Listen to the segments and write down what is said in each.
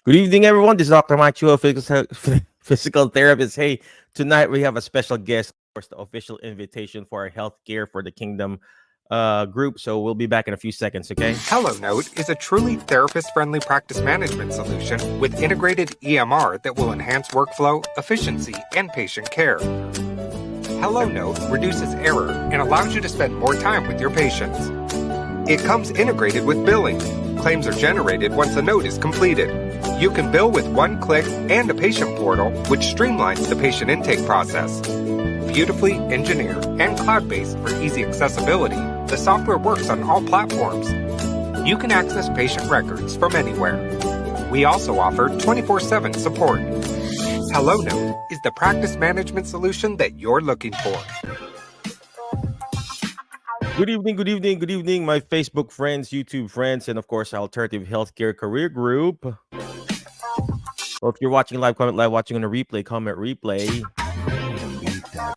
Good evening, everyone. This is Dr. Mike Chua, physical therapist. Hey, tonight we have a special guest, of course, the official invitation for our Healthcare for the Kingdom group. So we'll be back in a few seconds, okay? HelloNote is a truly therapist-friendly practice management solution with integrated EMR that will enhance workflow, efficiency, and patient care. HelloNote reduces error and allows you to spend more time with your patients. It comes integrated with billing. Claims are generated once a note is completed. You can bill with one click and a patient portal, which streamlines the patient intake process. Beautifully engineered and cloud-based for easy accessibility, the software works on all platforms. You can access patient records from anywhere. We also offer 24/7 support. HelloNote is the practice management solution that you're looking for. Good evening, my Facebook friends, YouTube friends, and of course, Alternative Healthcare Career Group. Well, if you're watching live, comment live. Watching on a replay, comment replay.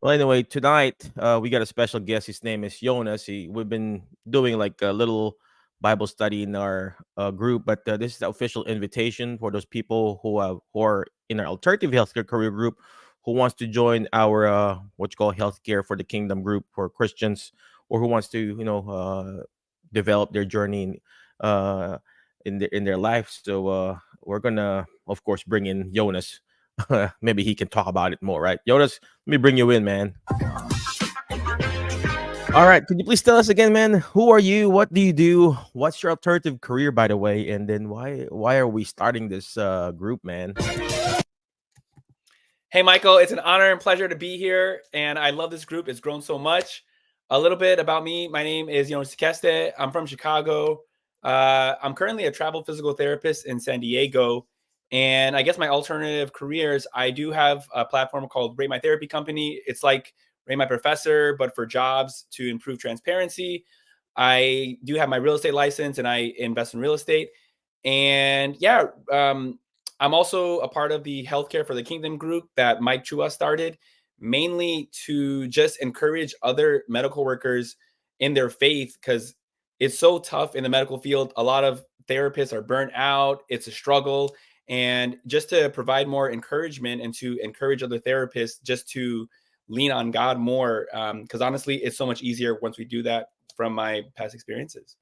Well, anyway, tonight we got a special guest. His name is Jonas. We've been doing like a little Bible study in our group, but this is the official invitation for those people who are in our alternative healthcare career group who wants to join our what you call healthcare for the kingdom group for Christians, or who wants to develop their journey uh, in their life. So we're gonna, of course, bring in Jonas. Maybe he can talk about it more, right? Jonas, let me bring you in, man. All right, could you please tell us again, man? Who are you? What do you do? What's your alternative career, by the way? And then why are we starting this group, man? Hey, Michael, it's an honor and pleasure to be here. And I love this group. It's grown so much. A little bit about me. My name is Yonas and I. I'm from Chicago. I'm currently a travel physical therapist in San Diego. And I guess my alternative careers, I do have a platform called Rate My Therapy Company. It's like Rate My Professor, but for jobs to improve transparency. I do have my real estate license and I invest in real estate. And yeah, I'm also a part of the Healthcare for the Kingdom group that Mike Chua started, mainly to just encourage other medical workers in their faith, because it's so tough in the medical field. A lot of therapists are burnt out. It's a struggle. And just to provide more encouragement and to encourage other therapists just to lean on God more, because honestly, it's so much easier once we do that from my past experiences.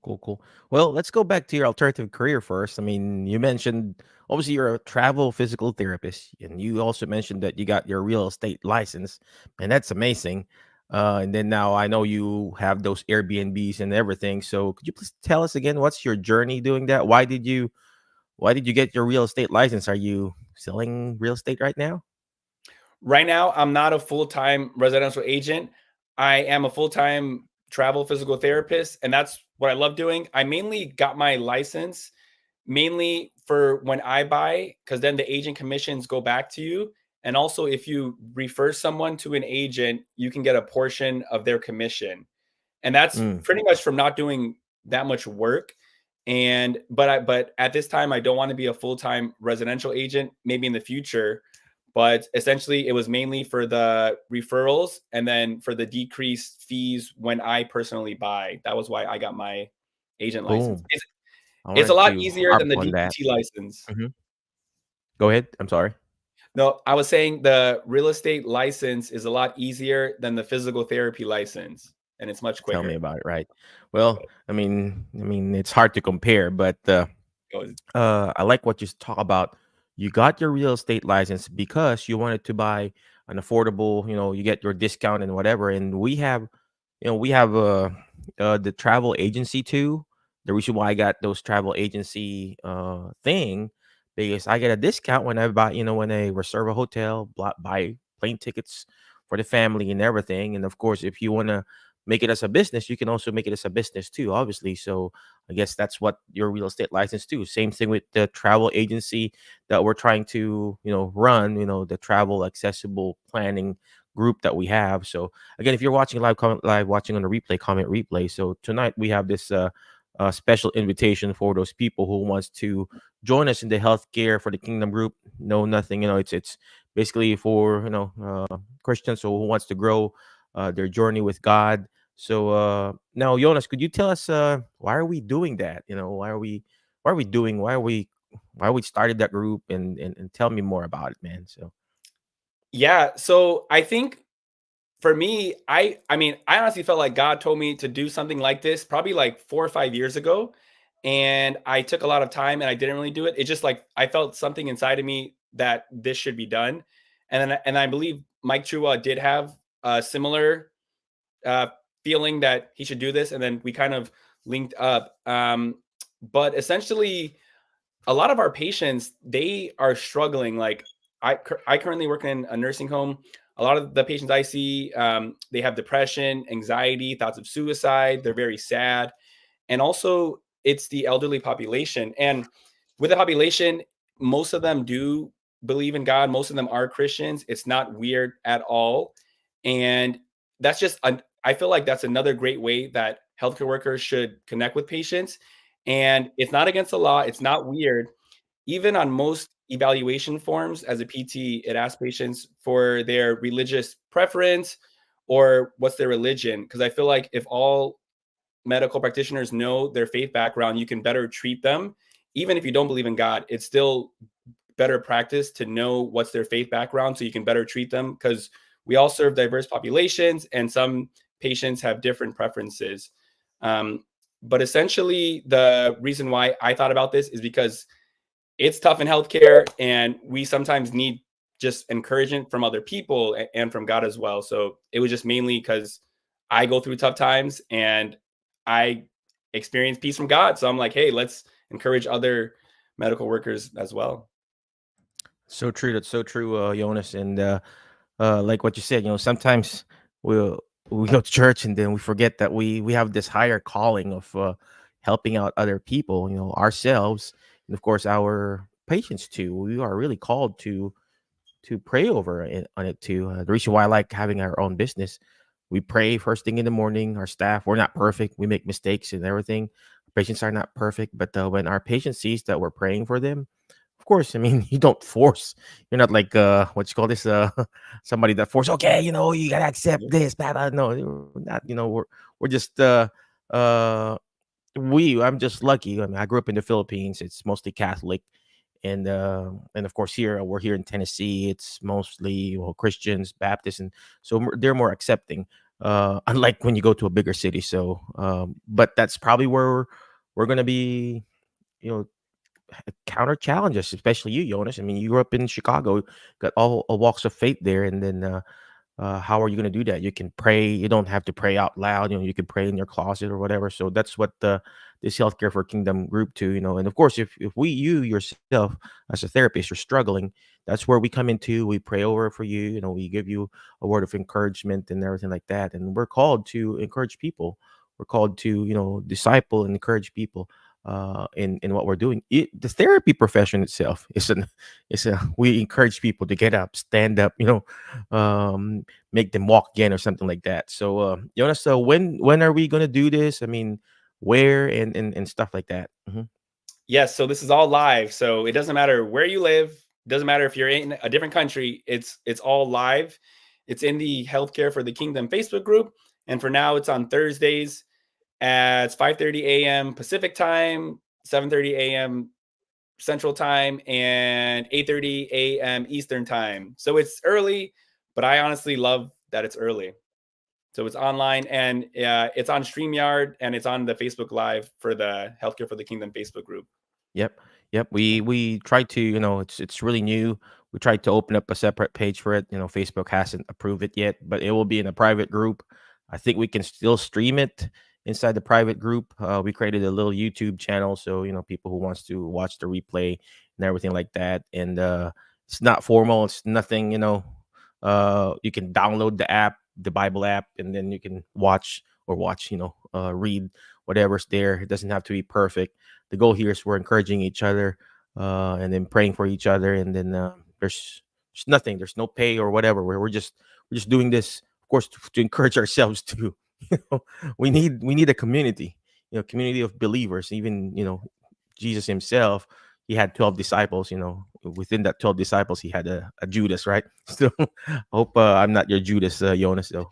Cool. Well, let's go back to your alternative career first. I mean, you mentioned obviously you're a travel physical therapist, and you also mentioned that you got your real estate license, and that's amazing. And then now I know you have those Airbnbs and everything. So could you please tell us again what's your journey doing that? Why did you get your real estate license? Are you selling real estate right now? Right now, I'm not a full-time residential agent. I am a full-time travel physical therapist, and that's what I love doing. I mainly got my license mainly for when I buy, because then the agent commissions go back to you. And also, if you refer someone to an agent, you can get a portion of their commission. And that's Mm. pretty much from not doing that much work. And but at this time, I don't want to be a full-time residential agent, maybe in the future. But essentially, it was mainly for the referrals and then for the decreased fees when I personally buy. That was why I got my agent license. Boom. I It's a wanted lot to easier harp than the on that. DPT license. Mhm. Go ahead. I'm sorry. No, I was saying the real estate license is a lot easier than the physical therapy license, and it's much Tell me quicker. about it, right? Well, I mean, it's hard to compare, but Go- I like what you talk about. You got your real estate license because you wanted to buy an affordable, you get your discount and whatever. And we have the travel agency too. The reason why I got those travel agency thing because I get a discount when I buy, when I reserve a hotel, buy plane tickets for the family and everything. And of course, if you want to make it as a business, you can also make it as a business too, obviously. So I guess that's what your real estate license too. Same thing with the travel agency that we're trying to, run, the travel accessible planning group that we have. So again, if you're watching live, comment live, watching on the replay, comment replay. So tonight we have this special invitation for those people who wants to join us in the healthcare for the kingdom group. No, nothing, it's basically for, Christians who wants to grow their journey with God. So now, Jonas, could you tell us why are we doing that? Why are we doing? Why are we why we started that group, and tell me more about it, man. So Yeah. So I think for me, I mean, I honestly felt like God told me to do something like this probably like 4 or 5 years ago. And I took a lot of time and I didn't really do it. It's just like I felt something inside of me that this should be done. And I believe Mike Chua did have a similar uh, feeling that he should do this. And then we kind of linked up. But essentially, a lot of our patients, they are struggling. Like I currently work in a nursing home. A lot of the patients I see, they have depression, anxiety, thoughts of suicide. They're very sad. And also it's the elderly population. And with the population, most of them do believe in God. Most of them are Christians. It's not weird at all. And that's just, I feel like that's another great way that healthcare workers should connect with patients. And it's not against the law. It's not weird. Even on most evaluation forms as a PT, it asks patients for their religious preference or what's their religion. Because I feel like if all medical practitioners know their faith background, you can better treat them. Even if you don't believe in God, it's still better practice to know what's their faith background so you can better treat them, because we all serve diverse populations and some patients have different preferences. Um, but essentially, the reason why I thought about this is because it's tough in healthcare and we sometimes need just encouragement from other people and from God as well. So it was just mainly because I go through tough times and I experience peace from God. So I'm like, hey, let's encourage other medical workers as well. so true. That's so true, Jonas. And like what you said, sometimes we'll we go to church and then we forget that we have this higher calling of helping out other people, ourselves, and of course our patients too. We are really called to pray over it on it too. The reason why I like having our own business, we pray first thing in the morning. Our staff, we're not perfect. We make mistakes and everything. Patients are not perfect, but when our patient sees that we're praying for them, of course, I mean, you don't force. You're not like what you call this somebody that force. Okay, you gotta accept this. Blah, blah. No, we're not. We're just uh I'm just lucky. I mean, I grew up in the Philippines. It's mostly Catholic, and of course here we're here in Tennessee. It's mostly Christians, Baptists, and so they're more accepting. Unlike when you go to a bigger city. So, but that's probably where we're gonna be. You know, counter challenges, especially you, Jonas. I mean, you grew up in Chicago, got all walks of faith there, and then how are you going to do that? You can pray. You don't have to pray out loud. You can pray in your closet or whatever. So that's what this healthcare for kingdom group to, and of course, if you yourself as a therapist, you're struggling, that's where we come into. We pray over for you. We give you a word of encouragement and everything like that. And we're called to encourage people. We're called to disciple and encourage people in what we're doing. The therapy profession itself is we encourage people to get up, stand up, make them walk again or something like that. So, Jonas, so when are we gonna do this? I mean, where and stuff like that. Yes, so this is all live. So it doesn't matter where you live, it doesn't matter if you're in a different country, it's all live. It's in the Healthcare for the Kingdom Facebook group. And for now, it's on Thursdays at 5:30 a.m. Pacific time, 7:30 a.m. Central time, and 8:30 a.m. Eastern time. So it's early, but I honestly love that it's early. So it's online and it's on StreamYard and it's on the Facebook Live for the Healthcare for the Kingdom Facebook group. Yep. Yep. We tried to, it's really new. We tried to open up a separate page for it. Facebook hasn't approved it yet, but it will be in a private group. I think we can still stream it inside the private group. We created a little YouTube channel, so people who wants to watch the replay and everything like that. And it's not formal. It's nothing. You can download the app, the Bible app, and then you can watch. Read whatever's there. It doesn't have to be perfect. The goal here is we're encouraging each other and then praying for each other, and then there's nothing, there's no pay or whatever. We're just doing this, of course, to encourage ourselves to. We need a community, community of believers. Even Jesus himself, he had 12 disciples. Within that 12 disciples, he had a Judas, right? So I hope I'm not your Judas, Jonas, though.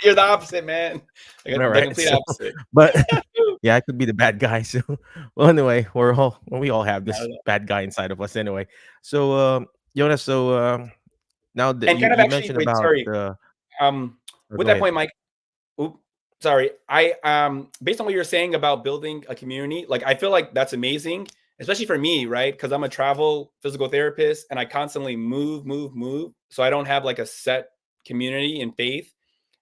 You're the opposite, man. All The right. complete So, opposite. but Yeah, I could be the bad guy. So, well, anyway, we all have I this don't know. bad guy inside of us anyway. So, Jonas, so now that And you kind of you actually, mentioned wait, about sorry. Um, oh, with go that ahead. point, Mike. Oop, sorry. I based on what you're saying about building a community, like I feel like that's amazing, especially for me, right? Because I'm a travel physical therapist and I constantly move. So I don't have like a set community in faith.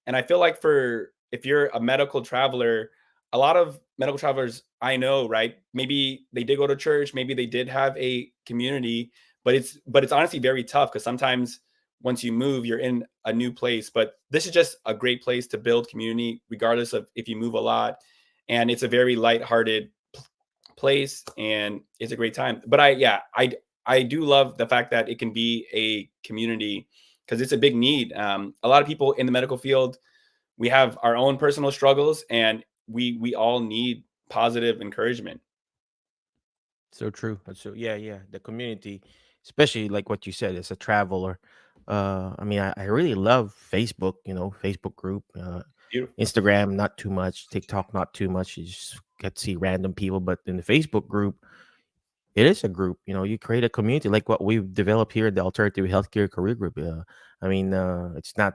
And I feel like for if you're a medical traveler, a lot of medical travelers I know, right? Maybe they did go to church, maybe they did have a community, but it's honestly very tough because sometimes once you move, you're in a new place. But this is just a great place to build community, regardless of if you move a lot. And it's a very lighthearted place, and it's a great time. But I do love the fact that it can be a community because it's a big need. A lot of people in the medical field, we have our own personal struggles, and we all need positive encouragement. So true. That's so yeah, yeah. The community, especially like what you said, as a traveler. I mean, I really love Facebook. Facebook group, Beautiful. Instagram, not too much. TikTok, not too much. You just get to see random people, but in the Facebook group, it is a group. You create a community like what we've developed here in the Alternative Healthcare Career Group. I mean, it's not.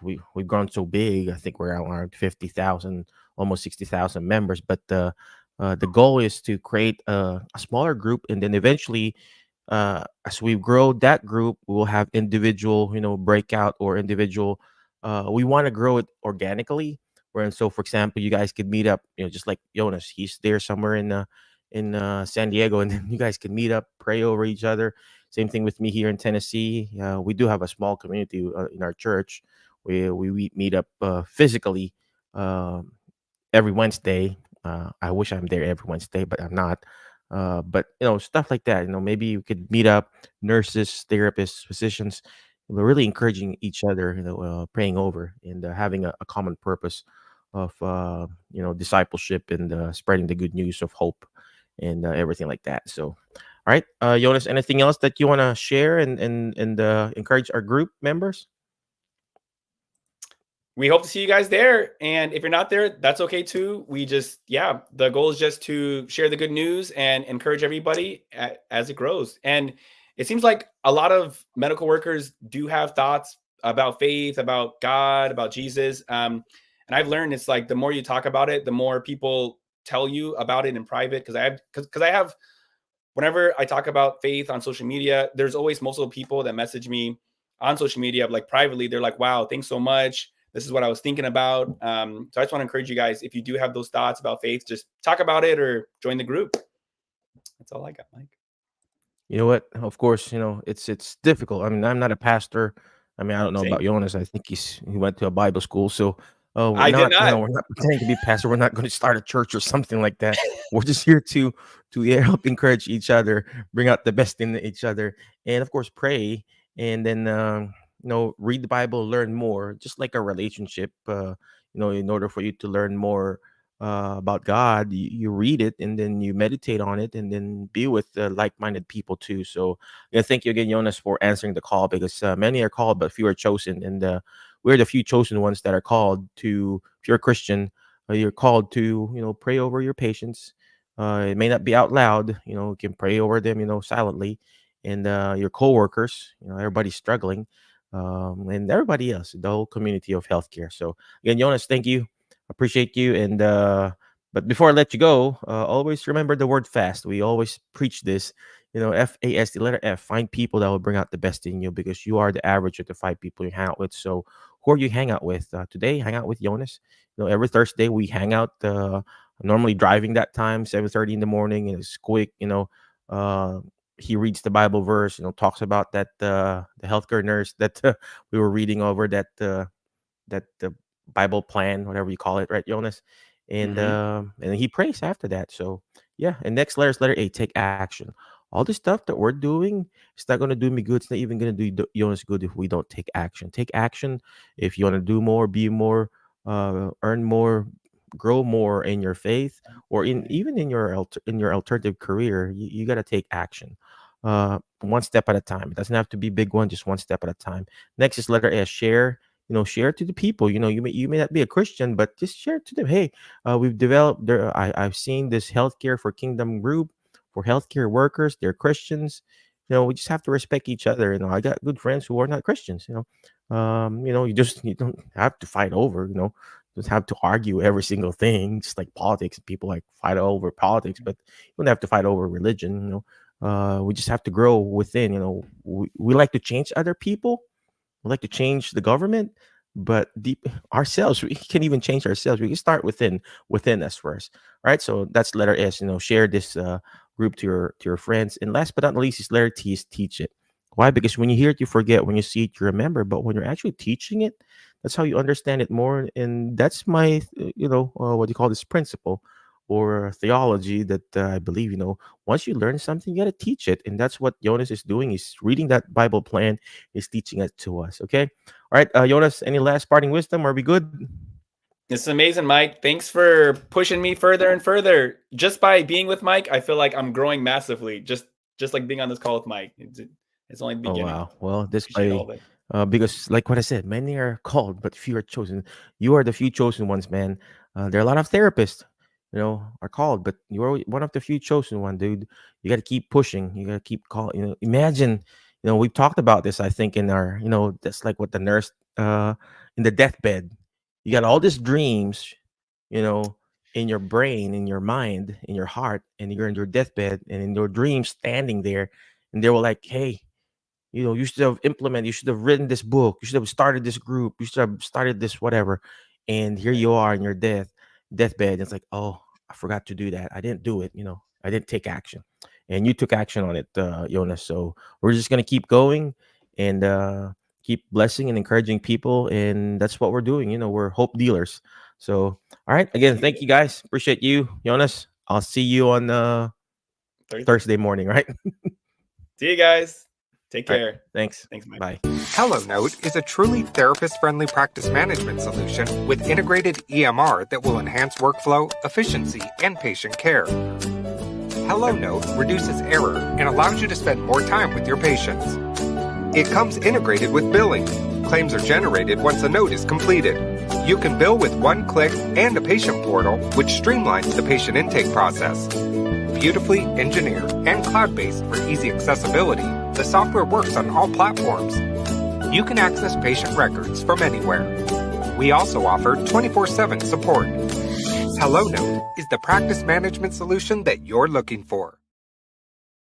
We've grown so big. I think we're around 50,000, almost 60,000 members. But the goal is to create a smaller group, and then eventually, as we grow that group, we'll have individual, breakout or individual. We want to grow it organically. Where so, for example, you guys could meet up. Just like Jonas, he's there somewhere in San Diego, and then you guys can meet up, pray over each other. Same thing with me here in Tennessee. We do have a small community in our church. We meet up physically um, every Wednesday. I wish I'm there every Wednesday, but I'm not. But stuff like that. Maybe you could meet up, nurses, therapists, physicians. We're really encouraging each other, praying over and having a common purpose of discipleship and spreading the good news of hope and everything like that. So, all right, Jonas, anything else that you want to share and encourage our group members? We hope to see you guys there. And if you're not there, that's okay too. We just, yeah, the goal is just to share the good news and encourage everybody as it grows. And it seems like a lot of medical workers do have thoughts about faith, about God, about Jesus. And I've learned it's like the more you talk about it, the more people tell you about it in private. Because I have whenever I talk about faith on social media, there's always multiple people that message me on social media, like privately. They're like, wow, thanks so much. This is what I was thinking about. So I just want to encourage you guys, if you do have those thoughts about faith, just talk about it or join the group. That's all I got, Mike. You know what? Of course, it's difficult. I mean, I'm not a pastor. I mean, I don't know Same. about Jonas. I think he went to a Bible school, so we're I did not, not. we're not pretending to be pastor. We're not going to start a church or something like that. We're just here to yeah, help encourage each other, bring out the best in each other, and of course, pray, and then read the Bible, learn more, just like a relationship. In order for you to learn more about God, you read it and then you meditate on it and then be with like-minded people too. So, yeah, thank you again, Jonas, for answering the call because many are called, but few are chosen. And we're the few chosen ones that are called to, if you're a Christian, you're called to, pray over your patients. It may not be out loud, you can pray over them, silently. And your coworkers, everybody's struggling. And everybody else, the whole community of healthcare. So, again, Jonas, thank you, appreciate you. And but before I let you go, always remember the word fast. We always preach this. FAS, the letter F. Find people that will bring out the best in you because you are the average of the five people you hang out with. So who are you hang out with today? Hang out with Jonas. Every Thursday we hang out. Normally driving that time, 7:30 in the morning, and it's quick. Uh, he reads the Bible verse. Talks about that the healthcare nurse that we were reading over that the Bible plan, whatever you call it, right, Jonas? Hmm. And he prays after that. So yeah, and next letter is letter A. Take action. All the stuff that we're doing, it's not gonna do me good. It's not even gonna do Jonas good if we don't take action. Take action if you want to do more, be more, earn more, grow more in your faith, or in Right. even in your alternative career. You got to take action, one step at a time. It doesn't have to be big one, just one step at a time. Next is letter S. Share share to the people. You may not be a Christian, but just share to them. Hey, we've developed there. I've seen this healthcare for Kingdom Group for healthcare workers. They're Christians. We just have to respect each other. I got good friends who are not Christians. You don't have to fight over. Just have to argue every single thing. Just like politics, people like fight over politics, but you don't have to fight over religion. We just have to grow within. We like to change other people. We like to change the government, but deep ourselves, we can even change ourselves. We can start within us first. All right. So that's letter S. Share this group to your friends. And last but not least is letter T, is teach it. Why? Because when you hear it, you forget. When you see it, you remember. But when you're actually teaching it, that's how you understand it more. And that's my, what do you call this, principle or theology that I believe. Once you learn something, you got to teach it. And that's what Jonas is doing. He's reading that Bible plan, is teaching it to us. Okay. All right. Jonas, any last parting wisdom? Are we good? It's amazing, Mike. Thanks for pushing me further and further. Just by being with Mike, I feel like I'm growing massively. Just like being on this call with Mike. It's only the Oh beginning. wow. Well, this Appreciate all way, of it. because like what I said, many are called, but few are chosen. You are the few chosen ones, man. There are a lot of therapists, are called, but you're one of the few chosen one, dude. You got to keep pushing. You got to keep calling. Imagine, we've talked about this. I think in our, that's like what the nurse, in the deathbed, you got all these dreams, you know, in your brain, in your mind, in your heart, and you're in your deathbed, and in your dreams, standing there, and they were like, "Hey, you should have implemented, you should have written this book, you should have started this group, you should have started this whatever." And here Right. you are in your deathbed. It's like, oh, I forgot to do that. I didn't do it. I didn't take action, and you took action on it, Jonas. So we're just gonna keep going and keep blessing and encouraging people, and that's what we're doing. We're hope dealers. So, all right, again, thank you guys. Appreciate you, Jonas. I'll see you on Thursday. Thursday morning. Right. See you guys. Take All right. care. Thanks. Thanks, Mike. Bye. HelloNote is a truly therapist-friendly practice management solution with integrated EMR that will enhance workflow, efficiency, and patient care. HelloNote reduces error and allows you to spend more time with your patients. It comes integrated with billing. Claims are generated once a note is completed. You can bill with one click and a patient portal, which streamlines the patient intake process. Beautifully engineered and cloud-based for easy accessibility, the software works on all platforms. You can access patient records from anywhere. We also offer 24/7 support. HelloNote is the practice management solution that you're looking for.